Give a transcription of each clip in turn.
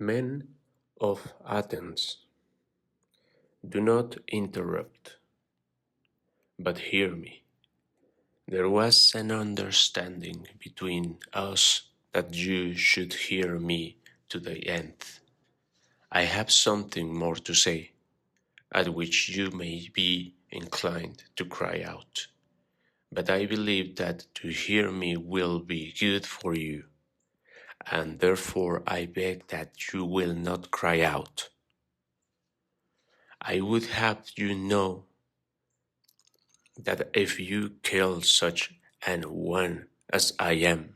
Men of Athens, do not interrupt, but hear me. There was an understanding between us that you should hear me to the end. I have something more to say, at which you may be inclined to cry out. But I believe that to hear me will be good for you, and therefore I beg that you will not cry out. I would have you know that if you kill such an one as I am,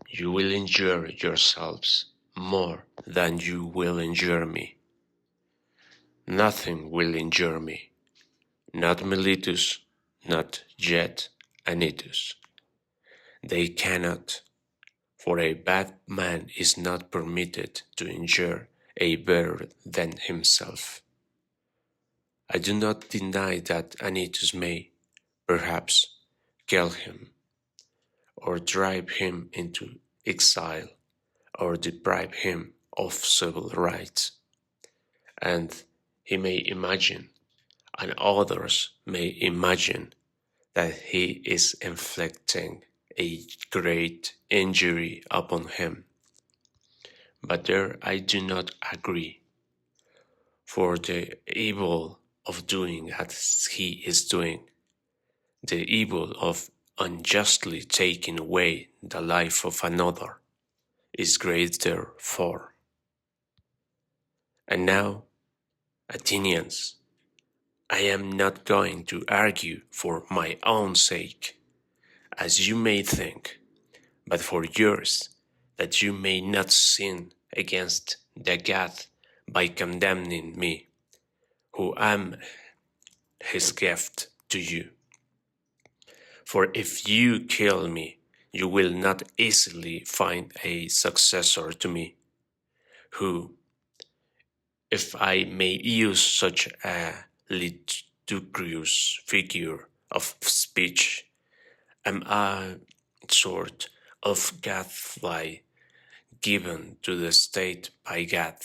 you will injure yourselves more than you will injure me. Nothing will injure me, not Miletus, not yet Anytus. They cannot, for a bad man is not permitted to injure a better than himself. I do not deny that Anytus may, perhaps, kill him, or drive him into exile, or deprive him of civil rights. And he may imagine, and others may imagine, that he is inflicting a great injury upon him. But there I do not agree, for the evil of doing as he is doing, the evil of unjustly taking away the life of another, is greater far. And now, Athenians, I am not going to argue for my own sake, as you may think, but for yours, that you may not sin against the God by condemning me, who am his gift to you. For if you kill me, you will not easily find a successor to me, who, if I may use such a ludicrous figure of speech, am a sort of gadfly given to the state by God.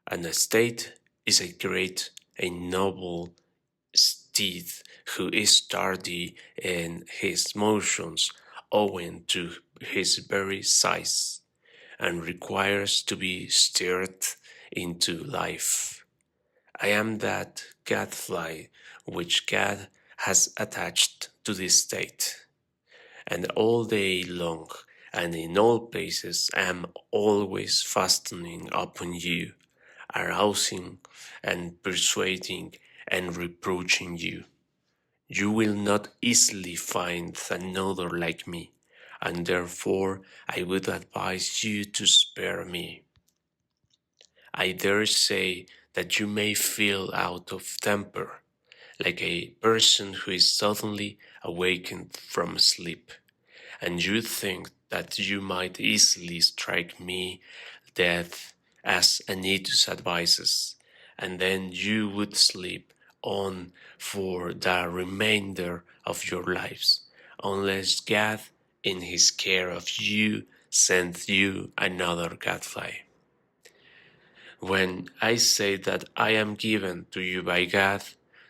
And the state is a noble steed who is tardy in his motions owing to his very size, and requires to be stirred into life. I am that gadfly which God has attached to this state, and all day long and in all places I am always fastening upon you, arousing and persuading and reproaching you. You will not easily find another like me, and therefore I would advise you to spare me. I dare say that you may feel out of temper, like a person who is suddenly awakened from sleep, and you think that you might easily strike me dead as Anytus advises, and then you would sleep on for the remainder of your lives, unless God, in his care of you, sent you another gadfly. When I say that I am given to you by God,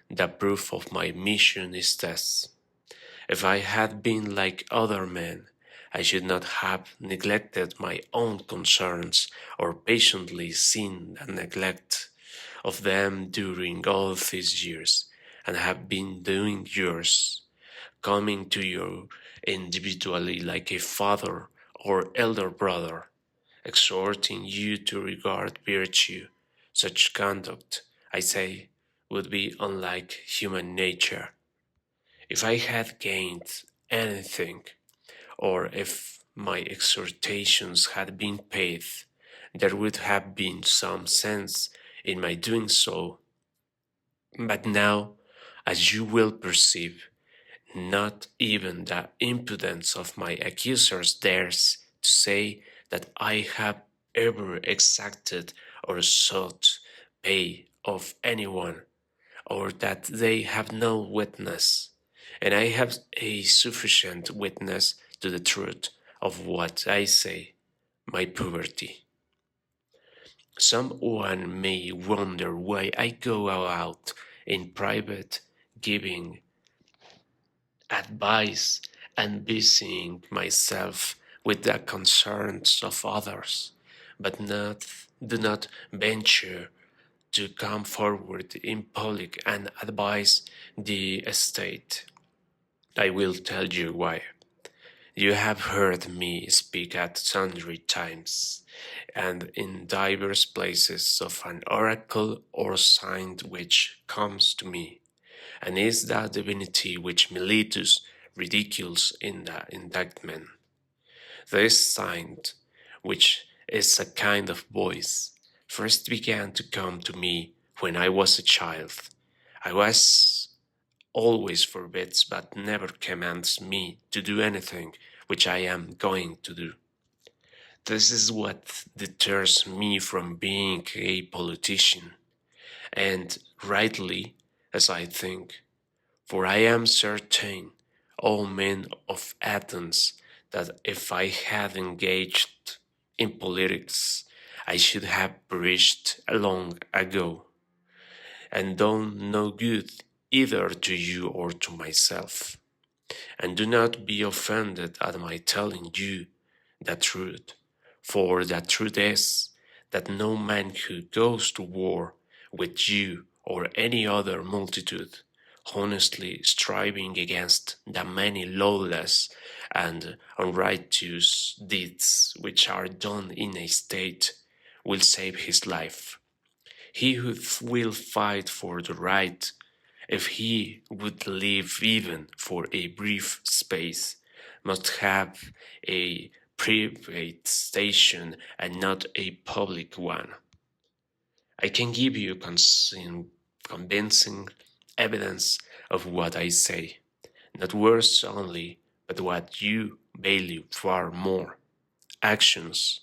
the proof of my mission is this. If I had been like other men, I should not have neglected my own concerns or patiently seen the neglect of them during all these years, and have been doing yours, coming to you individually like a father or elder brother, exhorting you to regard virtue. Such conduct, I say, would be unlike human nature. If I had gained anything, or if my exhortations had been paid, there would have been some sense in my doing so. But now, as you will perceive, not even the impudence of my accusers dares to say that I have ever exacted or sought pay of anyone, or that they have no witness, and I have a sufficient witness to the truth of what I say, my poverty. Someone may wonder why I go out in private giving advice and busying myself with the concerns of others, but do not venture to come forward in public and advise the state. I will tell you why. You have heard me speak at sundry times, and in divers places of an oracle or sign which comes to me, and is that divinity which Miletus ridicules in the indictment. This sign, which is a kind of voice, first began to come to me when I was a child. I was always forbids but never commands me to do anything which I am going to do. This is what deters me from being a politician, and rightly, as I think, for I am certain, O men of Athens, that if I had engaged in politics, I should have perished long ago, and done no good either to you or to myself. And do not be offended at my telling you the truth, for the truth is that no man who goes to war with you or any other multitude, honestly striving against the many lawless and unrighteous deeds which are done in a state, will save his life. He who will fight for the right, if he would live even for a brief space, must have a private station and not a public one. I can give you convincing evidence of what I say, not words only, but what you value far more, actions.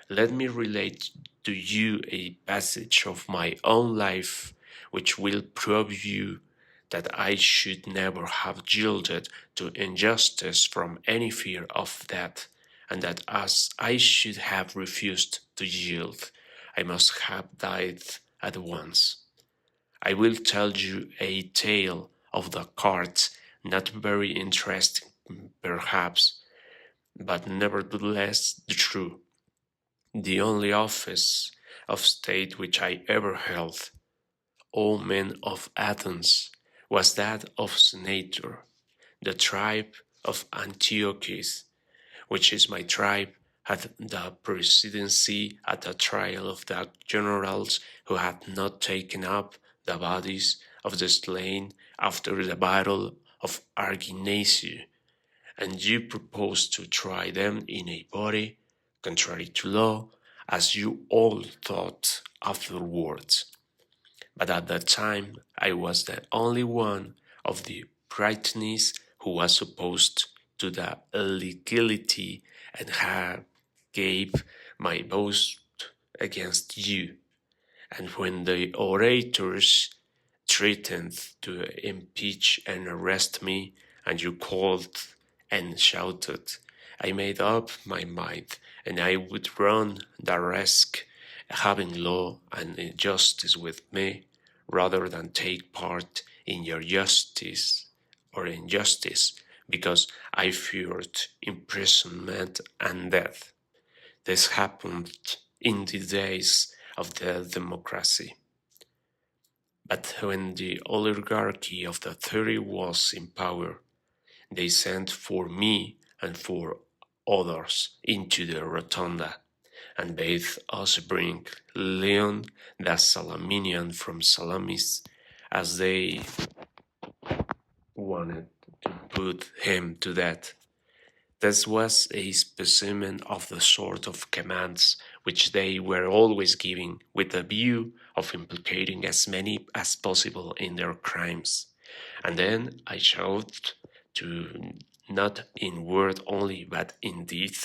Let me relate to you a passage of my own life which will prove you that I should never have yielded to injustice from any fear of death, and that as I should have refused to yield, I must have died at once. I will tell you a tale of the cards, not very interesting perhaps, but nevertheless true. The only office of state which I ever held, O men of Athens, was that of senator. The tribe of Antiochus, which is my tribe, had the presidency at the trial of the generals who had not taken up the bodies of the slain after the battle of Arginaceae, and you propose to try them in a body, contrary to law, as you all thought afterwards. But at that time I was the only one of the Britons who was opposed to the illegality and had gave my boast against you. And when the orators threatened to impeach and arrest me, and you called and shouted, I made up my mind, and I would run the risk having law and justice with me, rather than take part in your justice or injustice, because I feared imprisonment and death. This happened in the days of the democracy. But when the oligarchy of the 30 was in power, they sent for me and for others into the rotunda, and bade us bring Leon the Salaminian from Salamis, as they wanted to put him to death. This was a specimen of the sort of commands which they were always giving with the view of implicating as many as possible in their crimes. And then I showed to not in word only but in deed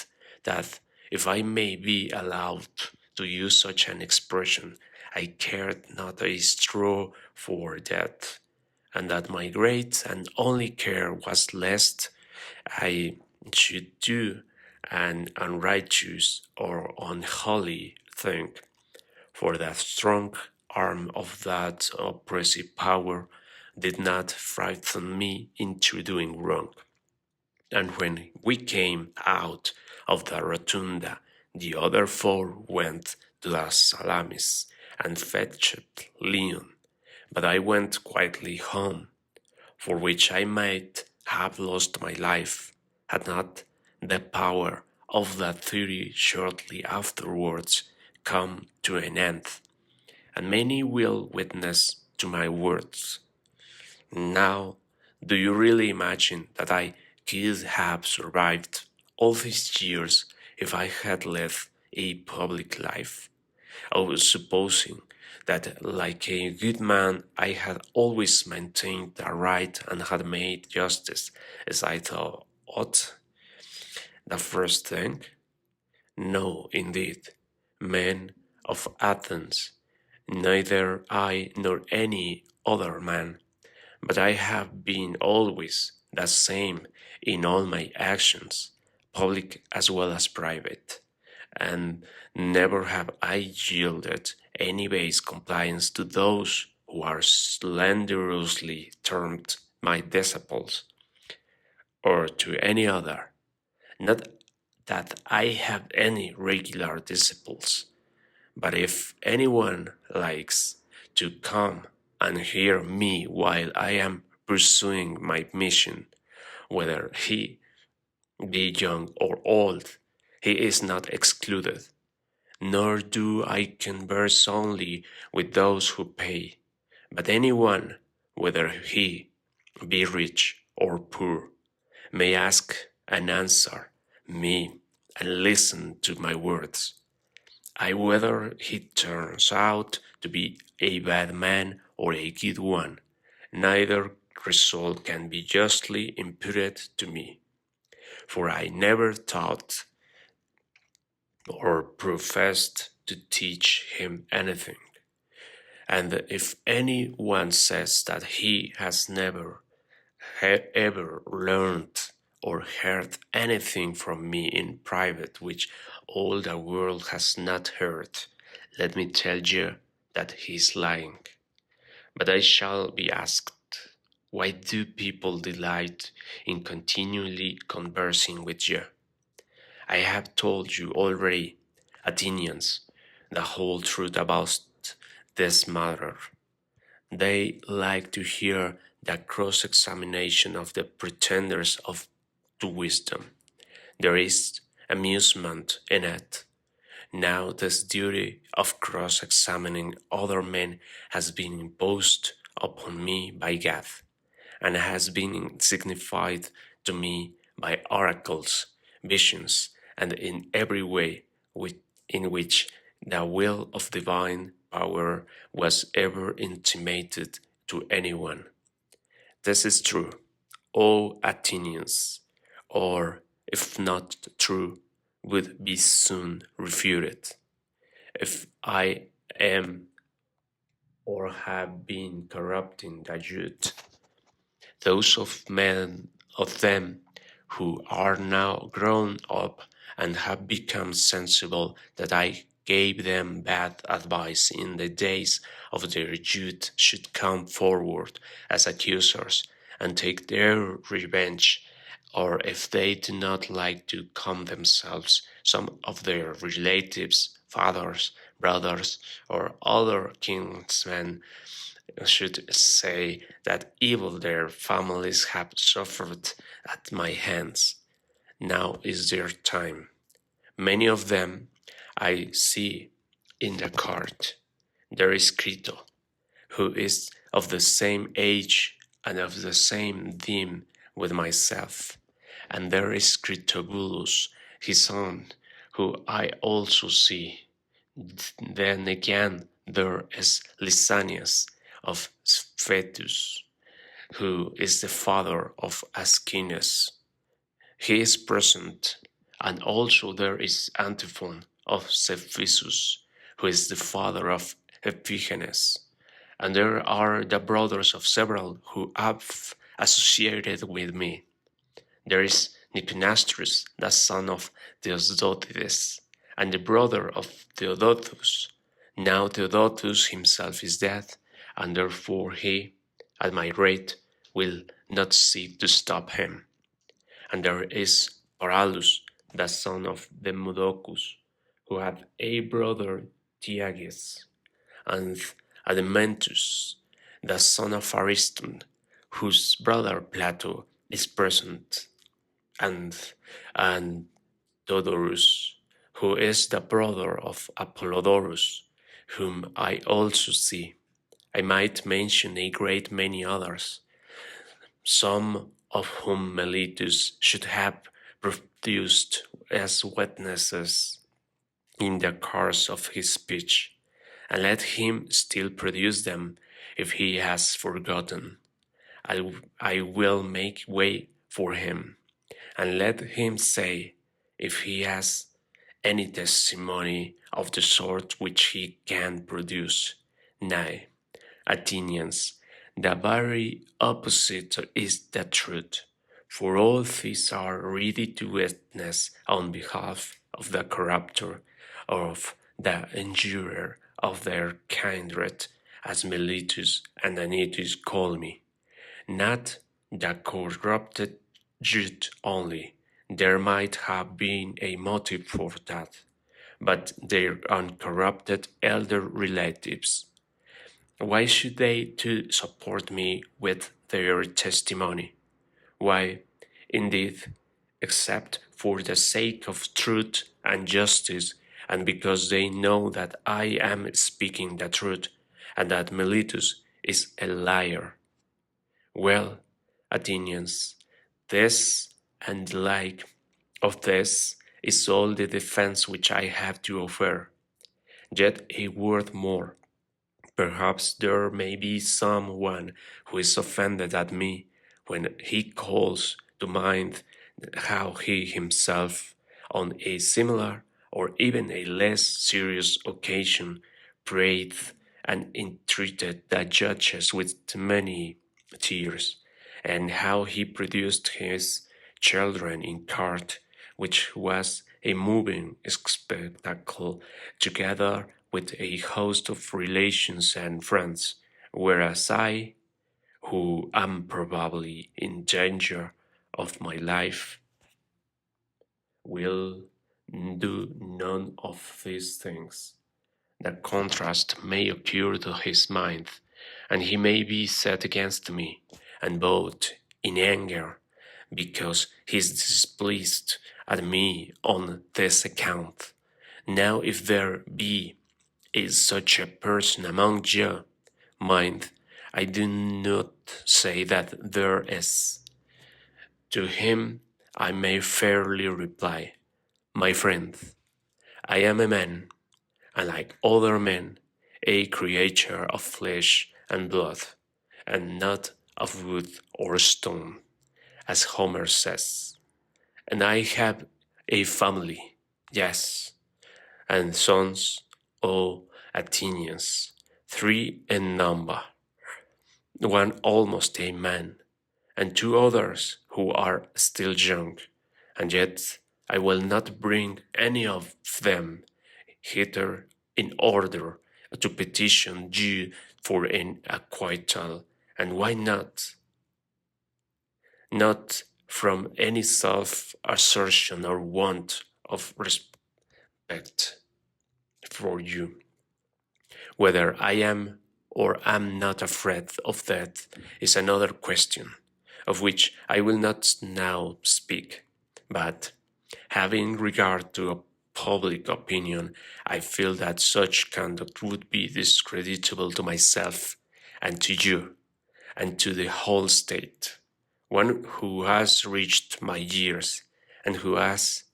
that, if I may be allowed to use such an expression, I cared not a straw for death, and that my great and only care was lest I should do an unrighteous or unholy thing, for the strong arm of that oppressive power did not frighten me into doing wrong. And when we came out of the rotunda, the other four went to the salamis and fetched Leon, but I went quietly home, for which I might have lost my life, had not the power of that theory shortly afterwards come to an end, and many will witness to my words. Now, do you really imagine that I could have survived all these years if I had led a public life? I was supposing that, like a good man, I had always maintained the right and had made justice as I thought ought. The first thing? No, indeed. Men of Athens, neither I nor any other man, but I have been always the same in all my actions, public as well as private, and never have I yielded any base compliance to those who are slanderously termed my disciples, or to any other. Not that I have any regular disciples, but if anyone likes to come and hear me while I am pursuing my mission, whether he be young or old, he is not excluded, nor do I converse only with those who pay, but anyone, whether he be rich or poor, may ask and answer me and listen to my words. I whether he turns out to be a bad man or a good one, neither result can be justly imputed to me, for I never taught or professed to teach him anything. And if any one says that he has never ever learned or heard anything from me in private which all the world has not heard, let me tell you that he is lying. But I shall be asked, why do people delight in continually conversing with you? I have told you already, Athenians, the whole truth about this matter. They like to hear the cross-examination of the pretenders to wisdom. There is amusement in it. Now this duty of cross-examining other men has been imposed upon me by God, and has been signified to me by oracles, visions, and in every way in which the will of divine power was ever intimated to anyone. This is true, O Athenians, or if not true, would be soon refuted. If I am or have been corrupting the youth, those of them who are now grown up and have become sensible that I gave them bad advice in the days of their youth should come forward as accusers and take their revenge, or if they do not like to come themselves, some of their relatives, fathers, brothers, or other kinsmen should say that evil their families have suffered at my hands. Now is their time. Many of them I see in the cart. There is Crito, who is of the same age and of the same theme with myself. And there is Critobulus, his son, who I also see. Then again there is Lysanias of Sphetus, who is the father of Ascanius. He is present, and also there is Antiphon of Cephisus, who is the father of Epiphanes. And there are the brothers of several who have associated with me. There is Niconastrus, the son of Theosdotides, and the brother of Theodotus. Now Theodotus himself is dead, and therefore he, at my rate, will not seek to stop him. And there is Paralus, the son of Demodocus, who had a brother Tiages, and Adeimantus, the son of Ariston, whose brother Plato is present, and and Dodorus, who is the brother of Apollodorus, whom I also see. I might mention a great many others, some of whom Meletus should have produced as witnesses in the course of his speech, and let him still produce them if he has forgotten. I will make way for him, and let him say if he has any testimony of the sort which he can produce. Nay, Athenians, the very opposite is the truth, for all these are ready to witness on behalf of the corrupter or of the injurer of their kindred, as Meletus and Anytus call me. Not the corrupted Jude only, there might have been a motive for that, but their uncorrupted elder relatives. Why should they too support me with their testimony? Why, indeed, except for the sake of truth and justice, and because they know that I am speaking the truth, and that Meletus is a liar. Well, Athenians, this and the like of this is all the defense which I have to offer. Yet a word more. Perhaps there may be some one who is offended at me when he calls to mind how he himself, on a similar or even a less serious occasion, prayed and entreated the judges with many tears, and how he produced his children in court, which was a moving spectacle, together with a host of relations and friends, whereas I, who am probably in danger of my life, will do none of these things. The contrast may occur to his mind, and he may be set against me, and both in anger, because he is displeased at me on this account. Now if there be is such a person among you, mind, I do not say that there is. To him I may fairly reply, my friend, I am a man, and like other men, a creature of flesh and blood, and not of wood or stone, as Homer says. And I have a family, yes, and sons, O Athenians, 3 in number, one almost a man, and 2 others who are still young, and yet I will not bring any of them hither in order to petition you for an acquittal. And why not? Not from any self-assertion or want of respect for you. Whether I am or am not afraid of that is another question, of which I will not now speak. But having regard to public opinion, I feel that such conduct would be discreditable to myself and to you and to the whole state. One who has reached my years and who has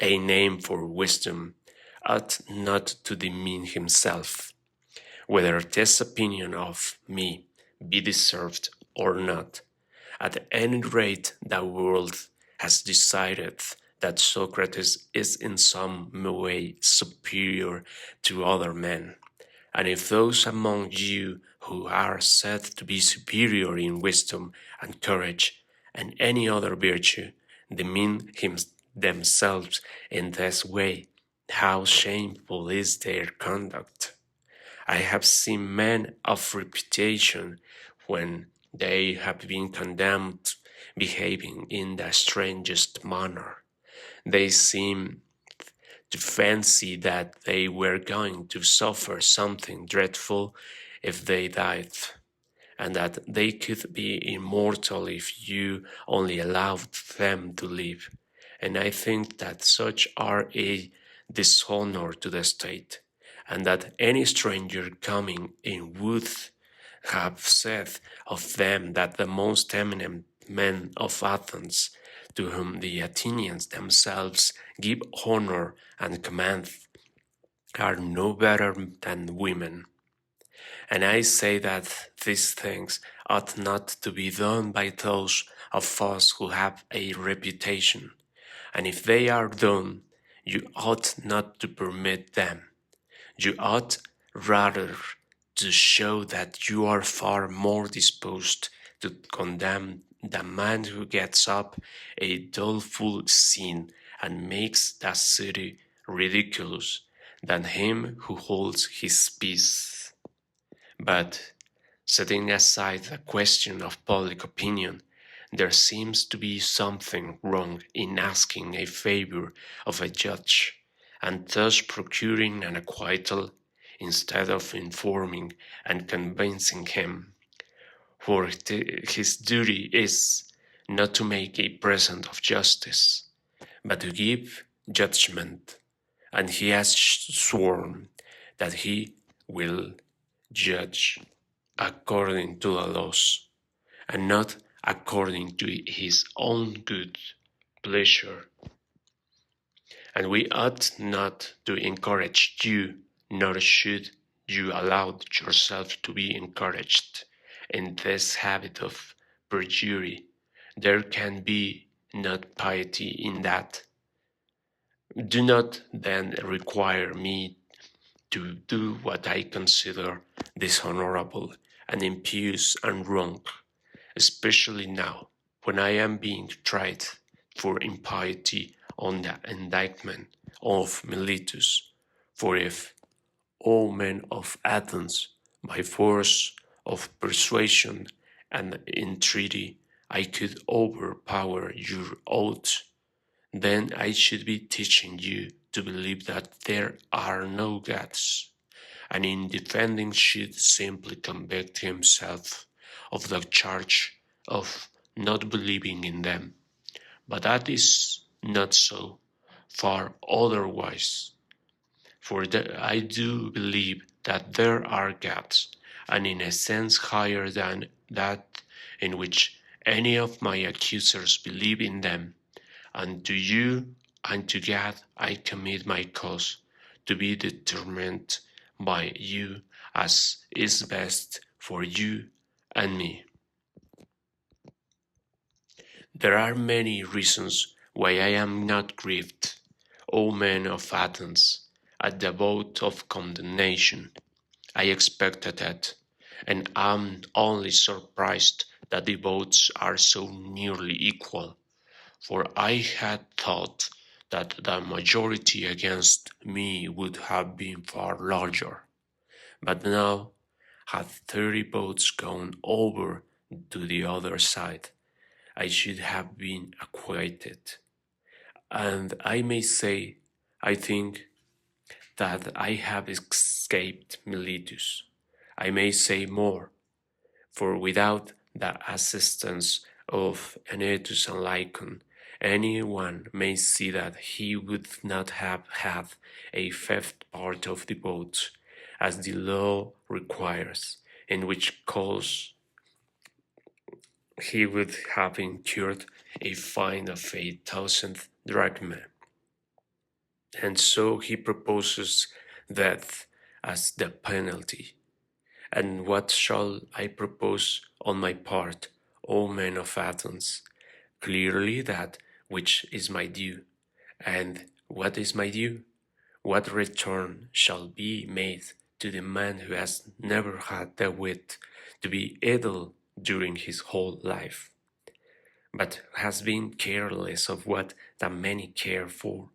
a name for wisdom ought not to demean himself, whether this opinion of me be deserved or not. At any rate, the world has decided that Socrates is in some way superior to other men. And if those among you who are said to be superior in wisdom and courage and any other virtue demean themselves in this way, how shameful is their conduct. I have seen men of reputation when they have been condemned behaving in the strangest manner. They seem to fancy that they were going to suffer something dreadful if they died, and that they could be immortal if you only allowed them to live. And I think that such are a dishonor to the state, and that any stranger coming in would have said of them that the most eminent men of Athens, to whom the Athenians themselves give honor and command, are no better than women. And I say that these things ought not to be done by those of us who have a reputation. And if they are done, you ought not to permit them. You ought rather to show that you are far more disposed to condemn the man who gets up a doleful scene and makes the city ridiculous than him who holds his peace. But setting aside the question of public opinion, there seems to be something wrong in asking a favor of a judge, and thus procuring an acquittal instead of informing and convincing him. For his duty is not to make a present of justice, but to give judgment, and he has sworn that he will judge according to the laws, and not according to his own good pleasure. And we ought not to encourage you, nor should you allow yourself to be encouraged in this habit of perjury. There can be not piety in that. Do not then require me to do what I consider dishonorable and impious and wrong, especially now when I am being tried for impiety on the indictment of Miletus. For if, O men of Athens, by force of persuasion and entreaty, I could overpower your oath, then I should be teaching you to believe that there are no gods, and in defending should simply convict himself of the charge of not believing in them. But that is not so, far otherwise. For I do believe that there are gods, and in a sense higher than that in which any of my accusers believe in them. And to you and to God I commit my cause, to be determined by you as is best for you and me. There are many reasons why I am not grieved, O men of Athens, at the vote of condemnation. I expected it, and am only surprised that the votes are so nearly equal, for I had thought that the majority against me would have been far larger. But now, had 30 votes gone over to the other side, I should have been acquitted. And I may say, I think, that I have escaped Miletus. I may say more, for without the assistance of Anytus and Lycon, any one may see that he would not have had a fifth part of the votes, as the law requires, in which cause he would have incurred a fine of 8,000 drachmae. And so he proposes death as the penalty. And what shall I propose on my part, O men of Athens? Clearly that which is my due. And what is my due? What return shall be made to the man who has never had the wit to be idle during his whole life? but has been careless of what the many care for: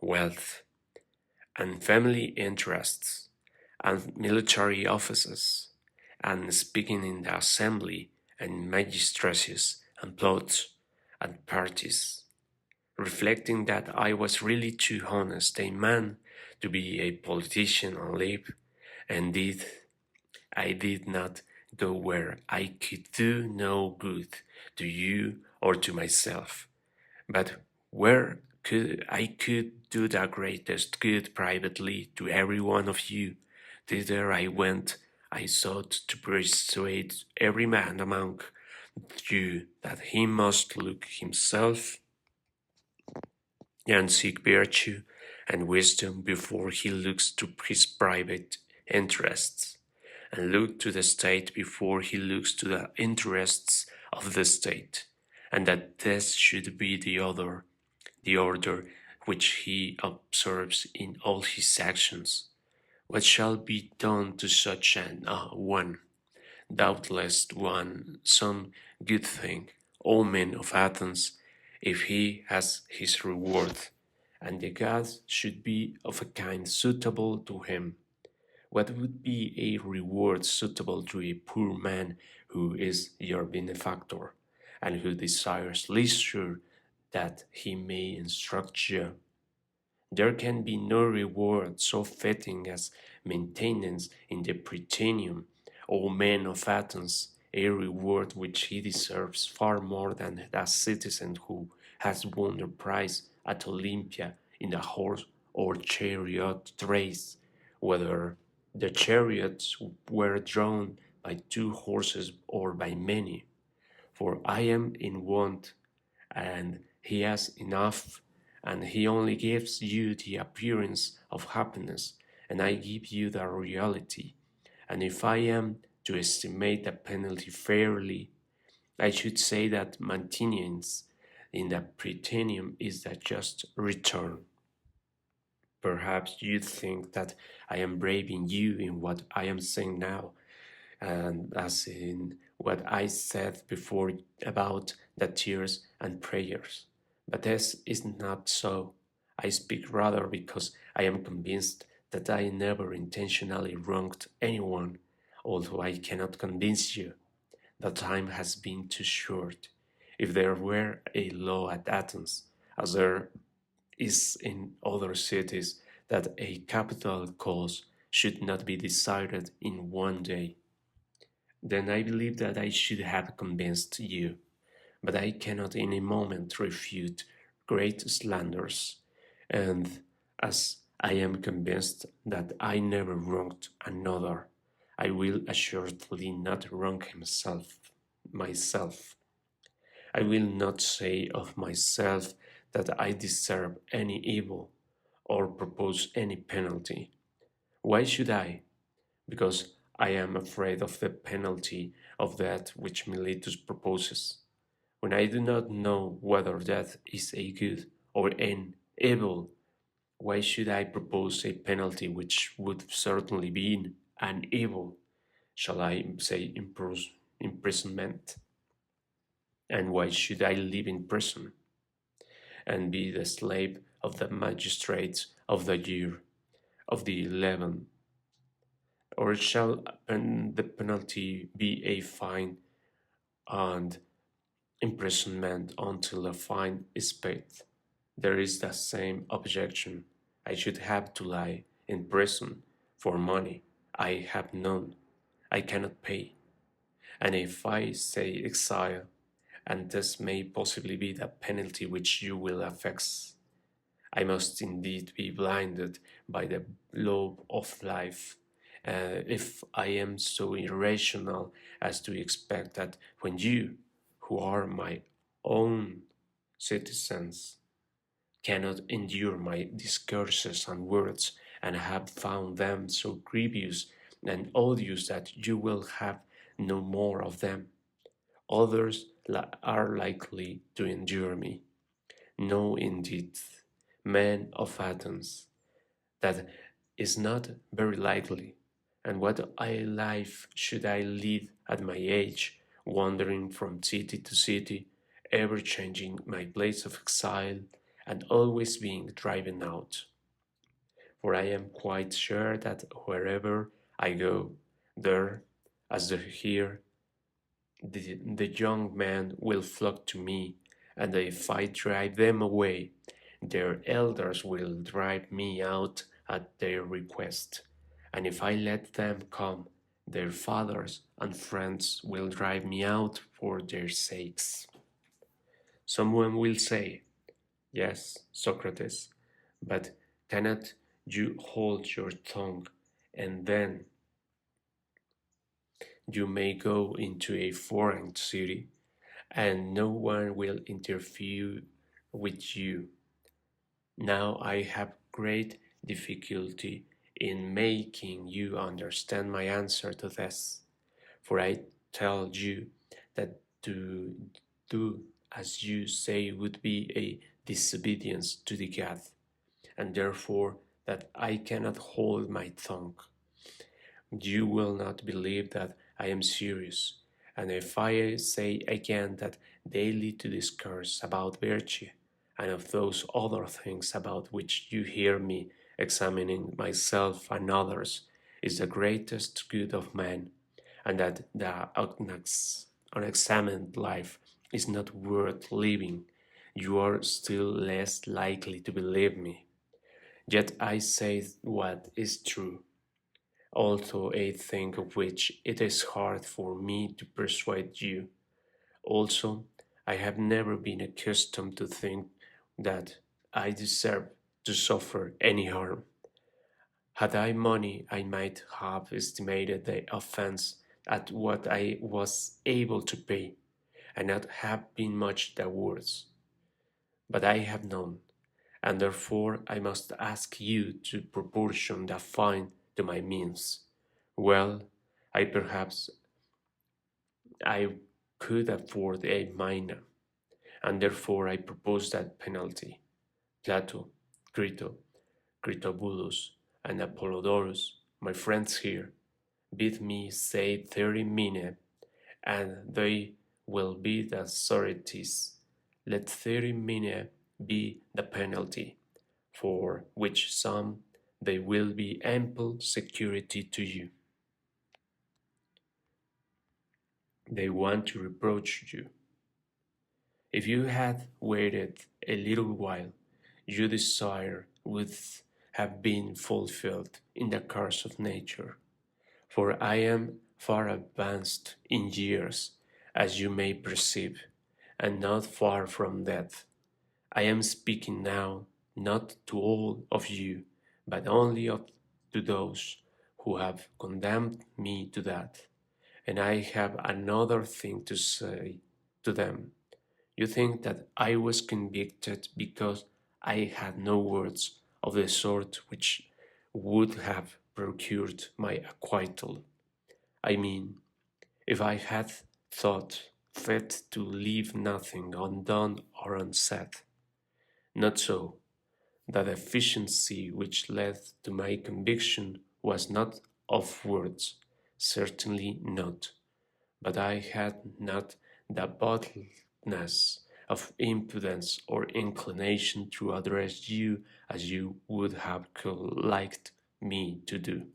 wealth, and family interests, and military offices, and speaking in the assembly, and magistracies, and plots, and parties, reflecting that I was really too honest a man to be a politician and live. Indeed, I did not go where I could do no good to you or to myself, but where I could do the greatest good privately to every one of you. Thither I went. I sought to persuade every man among you that he must look himself and seek virtue and wisdom before he looks to his private interests, and look to the state before he looks to the interests of the state, and that this should be the order which he observes in all his actions. What shall be done to such an one? Doubtless one some good thing, O men of Athens, if he has his reward, and the gods should be of a kind suitable to him. What would be a reward suitable to a poor man who is your benefactor, and who desires leisure that he may instruct you? There can be no reward so fitting as maintenance in the Prytaneum, O men of Athens, a reward which he deserves far more than that citizen who has won the prize at Olympia in the horse or chariot race, whether the chariots were drawn by two horses or by many. For I am in want, and he has enough, and he only gives you the appearance of happiness, and I give you the reality. And if I am to estimate the penalty fairly, I should say that maintenance in the Prytaneum is the just return. Perhaps you think that I am braving you in what I am saying now, and as in what I said before about the tears and prayers. But this is not so. I speak rather because I am convinced that I never intentionally wronged anyone, although I cannot convince you. The time has been too short. If there were a law at Athens, as there is in other cities, that a capital cause should not be decided in one day, then I believe that I should have convinced you. But I cannot in a moment refute great slanders, and as I am convinced that I never wronged another, I will assuredly not wrong myself. I will not say of myself that I deserve any evil or propose any penalty. Why should I? Because I am afraid of the penalty of that which Miletus proposes. When I do not know whether that is a good or an evil, why should I propose a penalty which would certainly be an evil? Shall I say imprisonment? And why should I live in prison and be the slave of the magistrates of the year of the 11? Or shall the penalty be a fine and imprisonment until a fine is paid? There is the same objection. I should have to lie in prison for money I have none, I cannot pay. And if I say exile, and this may possibly be the penalty which you will affix, I must indeed be blinded by the law of life, if I am so irrational as to expect that when you, who are my own citizens, cannot endure my discourses and words, and have found them so grievous and odious that you will have no more of them, others are likely to endure me. No, indeed, men of Athens, that is not very likely. And what a life should I lead at my age, wandering from city to city, ever changing my place of exile, and always being driven out. For I am quite sure that wherever I go, there, as they here, the young men will flock to me, and if I drive them away, their elders will drive me out at their request, and if I let them come, their fathers and friends will drive me out for their sakes. Someone will say, yes, Socrates, but cannot you hold your tongue, and then you may go into a foreign city, and no one will interfere with you. Now I have great difficulty in making you understand my answer to this, for I tell you that to do as you say would be a disobedience to the God, and therefore that I cannot hold my tongue. You will not believe that I am serious, and if I say again that daily to discourse about virtue, and of those other things about which you hear me examining myself and others, is the greatest good of man, and that the unexamined life is not worth living, you are still less likely to believe me. Yet I say what is true, although a thing of which it is hard for me to persuade you. Also, I have never been accustomed to think that I deserve to suffer any harm. Had I money, I might have estimated the offense at what I was able to pay, and not have been much the worse. But I have none, and therefore I must ask you to proportion the fine to my means. Well, I perhaps I could afford a minor, and therefore I propose that penalty. Plato, Crito, Critobulus, and Apollodorus, my friends here, bid me say 30 minae, and they will be the authorities. Let 30 minae be the penalty, for which sum they will be ample security to you. They want to reproach you. If you had waited a little while, your desire would have been fulfilled in the course of nature. For I am far advanced in years, as you may perceive, and not far from death. I am speaking now not to all of you, but only to those who have condemned me to that. And I have another thing to say to them. You think that I was convicted because I had no words of the sort which would have procured my acquittal. I mean, if I had thought fit to leave nothing undone or unsaid. Not so. The deficiency which led to my conviction was not of words, certainly not, but I had not the boldness of impudence or inclination to address you as you would have liked me to do,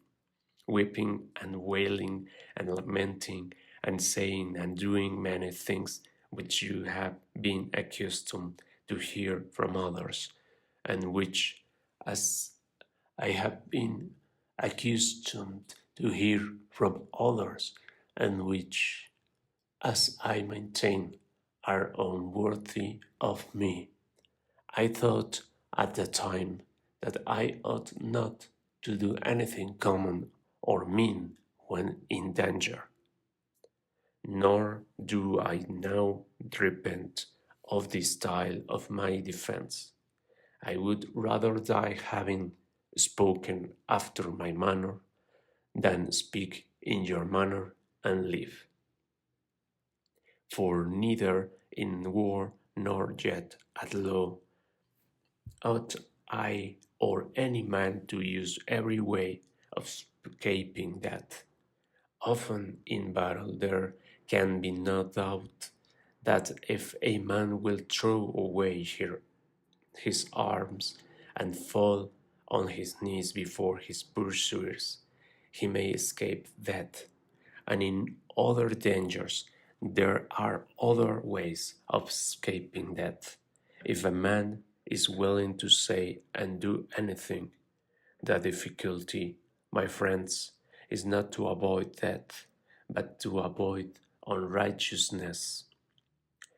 weeping and wailing and lamenting and saying and doing many things which you have been accustomed to hear from others, and which, as I have been accustomed to hear from others, and which, as I maintain, are unworthy of me. I thought at the time that I ought not to do anything common or mean when in danger. Nor do I now repent of this style of my defense. I would rather die having spoken after my manner than speak in your manner and live. For neither in war nor yet at law ought I or any man to use every way of escaping death. Often in battle there can be no doubt that if a man will throw away his arms and fall on his knees before his pursuers, he may escape death. And in other dangers, there are other ways of escaping death. If a man is willing to say and do anything, the difficulty, my friends, is not to avoid death, but to avoid unrighteousness,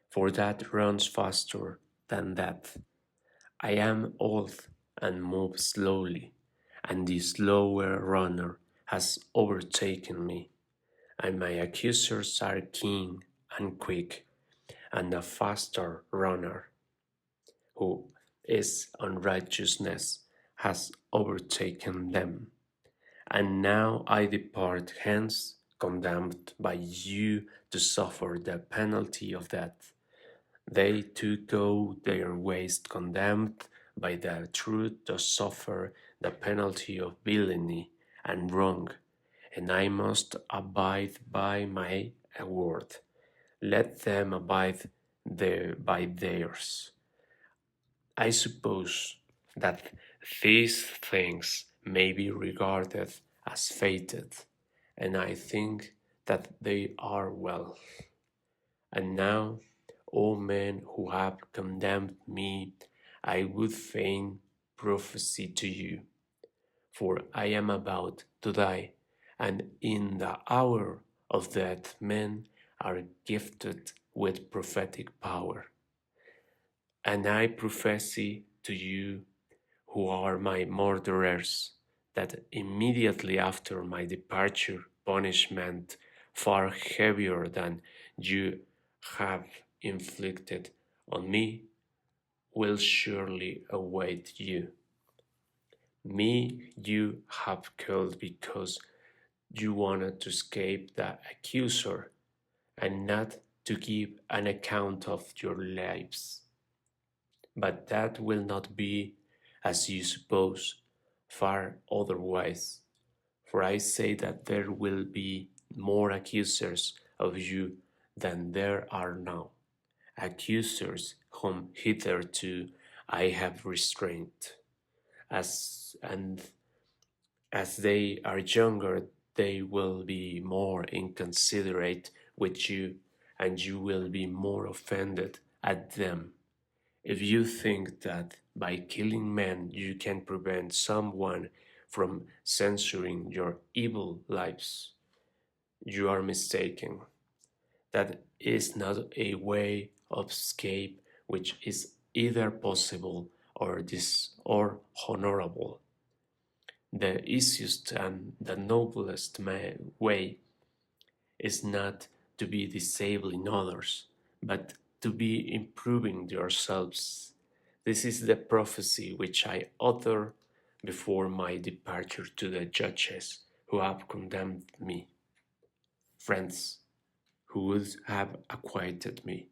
for that runs faster than death. I am old and move slowly, and the slower runner has overtaken me, and my accusers are keen and quick, and the faster runner, who is unrighteousness, has overtaken them. And now I depart hence, condemned by you to suffer the penalty of death. They too go their ways, condemned by the truth to suffer the penalty of villainy and wrong, and I must abide by my word. Let them abide by theirs. I suppose that these things may be regarded as fated, and I think that they are well. And now, O men who have condemned me, I would fain prophesy to you, for I am about to die, and in the hour of death men are gifted with prophetic power. And I prophesy to you who are my murderers, that immediately after my departure, punishment far heavier than you have inflicted on me will surely await you. Me you have killed because you wanted to escape the accuser and not to give an account of your lives. But that will not be as you suppose, far otherwise. For I say that there will be more accusers of you than there are now, accusers whom hitherto I have restrained. And as they are younger, they will be more inconsiderate with you, and you will be more offended at them. If you think that by killing men you can prevent someone from censoring your evil lives, you are mistaken. That is not a way of escape which is either possible or honorable. The easiest and the noblest way is not to be disabling others, but to be improving yourselves. This is the prophecy which I utter before my departure to the judges who have condemned me, friends who would have acquitted me.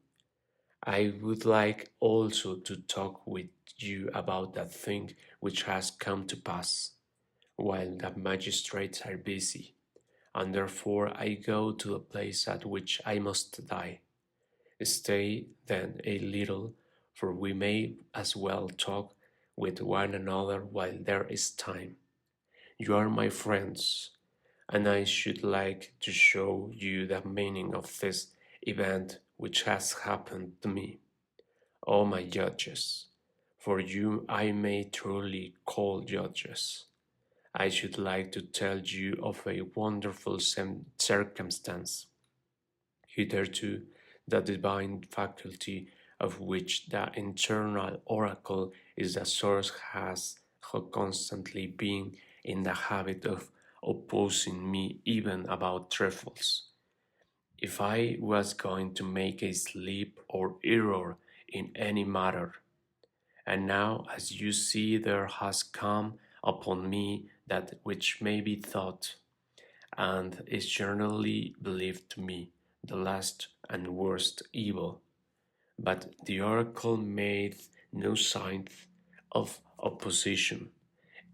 I would like also to talk with you about that thing which has come to pass, while the magistrates are busy, and therefore I go to the place at which I must die. Stay then a little, for we may as well talk with one another while there is time. You are my friends, and I should like to show you the meaning of this event which has happened to me. O my judges, for you I may truly call judges. I should like to tell you of a wonderful circumstance. Hitherto, the divine faculty of which the internal oracle is the source has constantly been in the habit of opposing me even about trifles. If I was going to make a slip or error in any matter, and now as you see there has come upon me that which may be thought, and is generally believed to me the last and worst evil. But the oracle made no sign of opposition,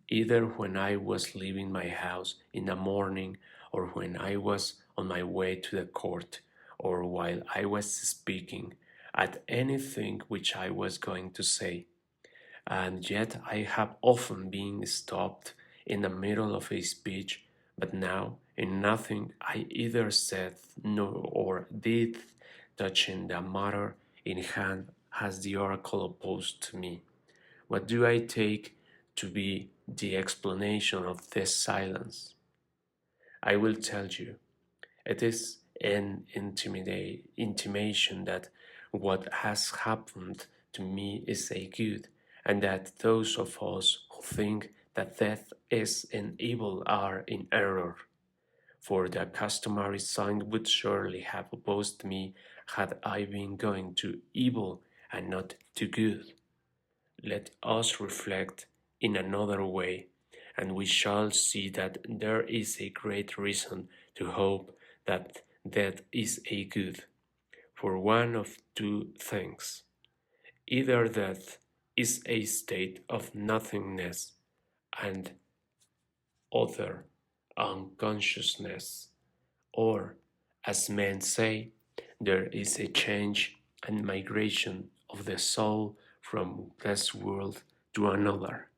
either when I was leaving my house in the morning, or when I was on my way to the court, or while I was speaking, at anything which I was going to say, and yet I have often been stopped in the middle of a speech, but now in nothing I either said nor or did touching the matter in hand has the oracle opposed to me. What do I take to be the explanation of this silence? I will tell you. It is an intimation that what has happened to me is a good, and that those of us who think that death is an evil are in error. For the customary sign would surely have opposed me had I been going to evil and not to good. Let us reflect in another way, and we shall see that there is a great reason to hope that that is a good, for one of two things. Either that is a state of nothingness, and other unconsciousness, or, as men say, there is a change and migration of the soul from this world to another.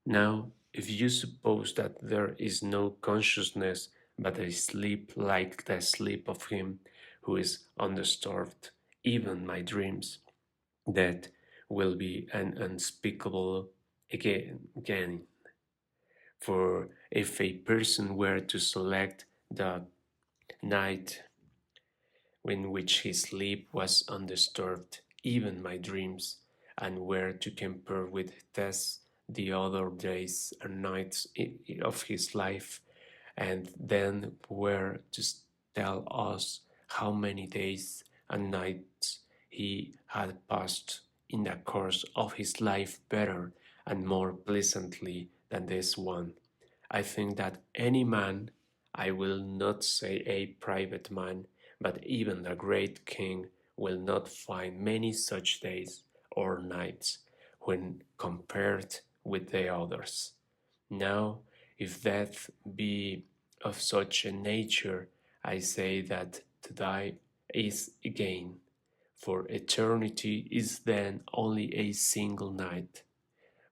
Now, if you suppose that there is no consciousness but a sleep like the sleep of him who is undisturbed, even my dreams, that will be an unspeakable again. For if a person were to select the night in which his sleep was undisturbed, even my dreams, and were to compare with this the other days and nights of his life, and then were to tell us how many days and nights he had passed in the course of his life better and more pleasantly than this one. I think that any man, I will not say a private man, but even a great king will not find many such days or nights when compared with the others. Now, if death be of such a nature, I say that to die is a gain, for eternity is then only a single night.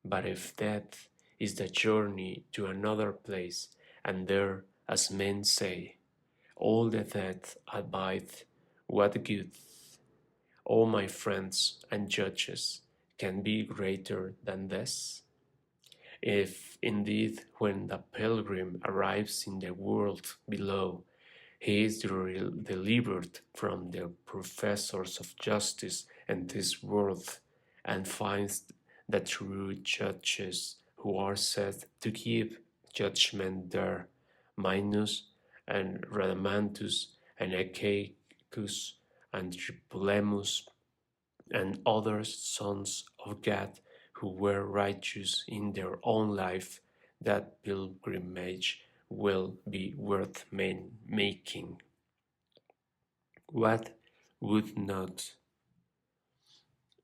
But if death is the journey to another place, and there, as men say, all the dead abide, what good, O my friends and judges, can be greater than this? If indeed, when the pilgrim arrives in the world below, he is delivered from the professors of justice in this world, and finds the true judges who are said to give judgment there, Minos and Radamanthus and Achaicus and Tripolemus and other sons of God who were righteous in their own life, that pilgrimage will be worth making. What would not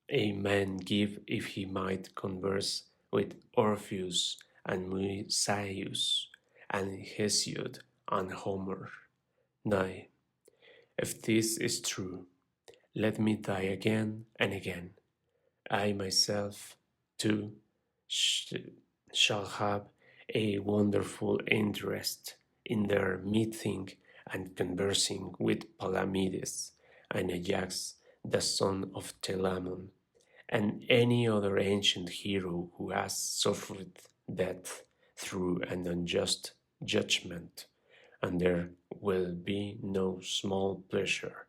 a man give if he might converse with Orpheus and Musaeus and Hesiod and Homer? Nay, if this is true, let me die again and again. I myself, too, shall have a wonderful interest in their meeting and conversing with Palamedes and Ajax, the son of Telamon, and any other ancient hero who has suffered death through an unjust judgment, and there will be no small pleasure,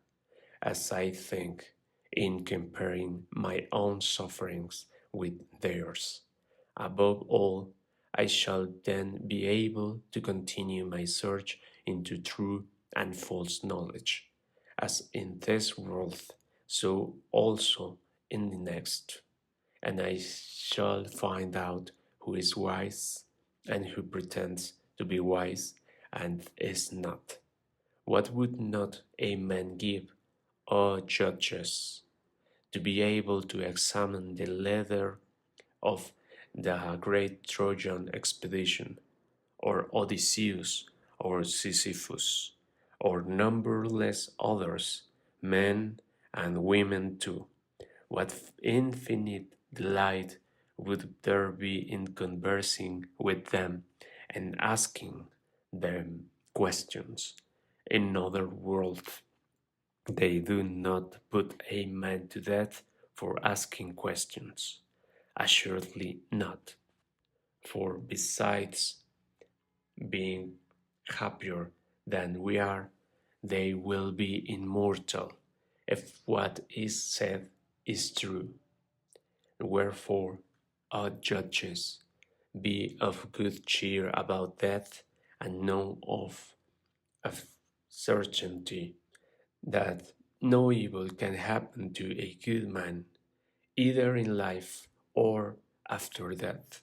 as I think, in comparing my own sufferings with theirs. Above all, I shall then be able to continue my search into true and false knowledge, as in this world, so also in the next, and I shall find out who is wise and who pretends to be wise and is not. What would not a man give, O judges, to be able to examine the letter of the great Trojan expedition, or Odysseus, or Sisyphus, or numberless others, men and women too. What infinite delight would there be in conversing with them and asking them questions? In other words, they do not put a man to death for asking questions. Assuredly not, for besides being happier than we are, they will be immortal if what is said is true. Wherefore, O judges, be of good cheer about death, and know of certainty that no evil can happen to a good man, either in life or after death.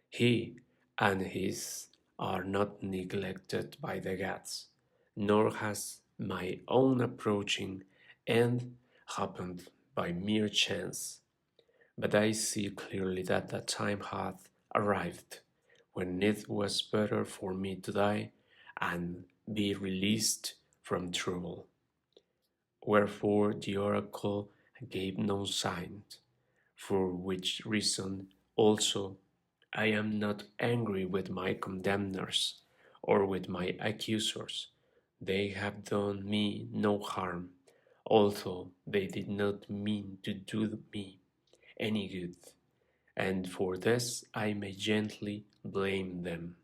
He and his are not neglected by the gods, nor has my own approaching end happened by mere chance. But I see clearly that the time hath arrived when it was better for me to die and be released from trouble. Wherefore the oracle gave no sign, for which reason also I am not angry with my condemners or with my accusers. They have done me no harm, although they did not mean to do me any good, and for this I may gently blame them.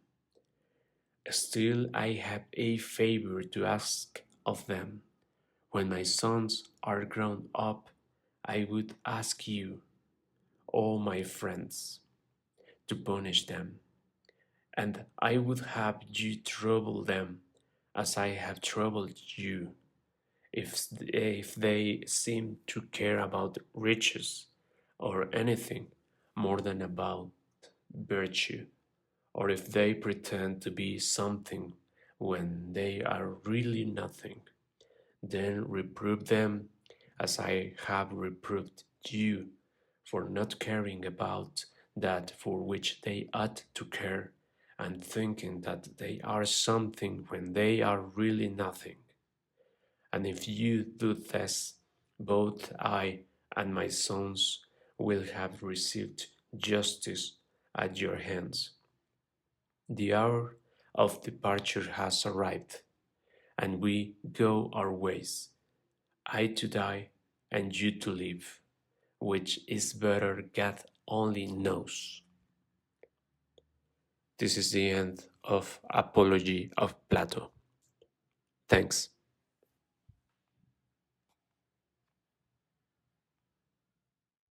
Still, I have a favor to ask of them. When my sons are grown up, I would ask you, O my friends, to punish them, and I would have you trouble them as I have troubled you, if they seem to care about riches or anything more than about virtue, or if they pretend to be something when they are really nothing. Then reprove them as I have reproved you for not caring about that for which they ought to care, and thinking that they are something when they are really nothing. And if you do this, both I and my sons will have received justice at your hands. The hour of departure has arrived, and we go our ways, I to die and you to live, which is better God only knows. This is the end of Apology of Plato. Thanks.